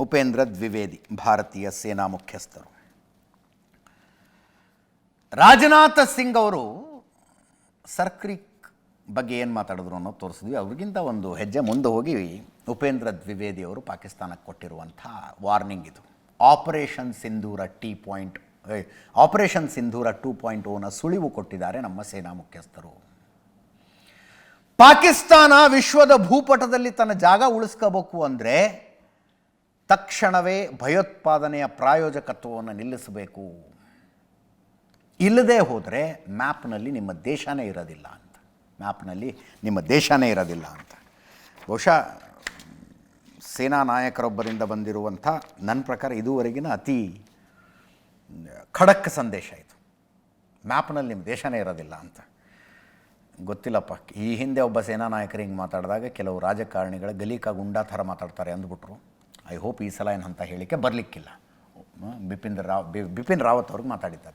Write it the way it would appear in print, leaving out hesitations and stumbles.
ಉಪೇಂದ್ರ ದ್ವಿವೇದಿ ಭಾರತೀಯ ಸೇನಾ ಮುಖ್ಯಸ್ಥರು. ರಾಜನಾಥ್ ಸಿಂಗ್ ಅವರು ಸರ್ಕ್ರಿಕ್ ಬಗ್ಗೆ ಏನು ಮಾತಾಡಿದ್ರು ಅನ್ನೋದು ತೋರಿಸಿದ್ವಿ. ಅವ್ರಿಗಿಂತ ಒಂದು ಹೆಜ್ಜೆ ಮುಂದೆ ಹೋಗಿ ಉಪೇಂದ್ರ ದ್ವಿವೇದಿ ಅವರು ಪಾಕಿಸ್ತಾನಕ್ಕೆ ಕೊಟ್ಟಿರುವಂಥ ವಾರ್ನಿಂಗ್ ಇದು. ಆಪರೇಷನ್ ಸಿಂಧೂರ 2.0ನ ಸುಳಿವು ಕೊಟ್ಟಿದ್ದಾರೆ ನಮ್ಮ ಸೇನಾ ಮುಖ್ಯಸ್ಥರು. ಪಾಕಿಸ್ತಾನ ವಿಶ್ವದ ಭೂಪಟದಲ್ಲಿ ತನ್ನ ಜಾಗ ಉಳಿಸ್ಕೋಬೇಕು ಅಂದರೆ ತಕ್ಷಣವೇ ಭಯೋತ್ಪಾದನೆಯ ಪ್ರಾಯೋಜಕತ್ವವನ್ನು ನಿಲ್ಲಿಸಬೇಕು. ಇಲ್ಲದೆ ಹೋದರೆ ಮ್ಯಾಪ್ನಲ್ಲಿ ನಿಮ್ಮ ದೇಶನೇ ಇರೋದಿಲ್ಲ ಅಂತ. ಬಹುಶಃ ಸೇನಾ ನಾಯಕರೊಬ್ಬರಿಂದ ಬಂದಿರುವಂಥ ನನ್ನ ಪ್ರಕಾರ ಇದುವರೆಗಿನ ಅತಿ ಖಡಕ್ ಸಂದೇಶ ಇದು. ಮ್ಯಾಪ್ನಲ್ಲಿ ನಿಮ್ಮ ದೇಶನೇ ಇರೋದಿಲ್ಲ ಅಂತ. ಗೊತ್ತಿಲ್ಲಪ್ಪ, ಈ ಹಿಂದೆ ಒಬ್ಬ ಸೇನಾ ನಾಯಕರು ಹಿಂಗೆ ಮಾತಾಡಿದಾಗ ಕೆಲವು ರಾಜಕಾರಣಿಗಳ ಗಲೀಕಾ ಗುಂಡಾ ಥರ ಮಾತಾಡ್ತಾರೆ ಅಂದ್ಬಿಟ್ರು. ಐ ಹೋಪ್ ಈ ಸಲ ಏನು ಅಂತ ಹೇಳಿಕೆ ಬರಲಿಕ್ಕಿಲ್ಲ. ಬಿಪಿನ್ ರಾವತ್ ಅವ್ರಿಗೆ ಮಾತಾಡಿದ್ದಾರೆ.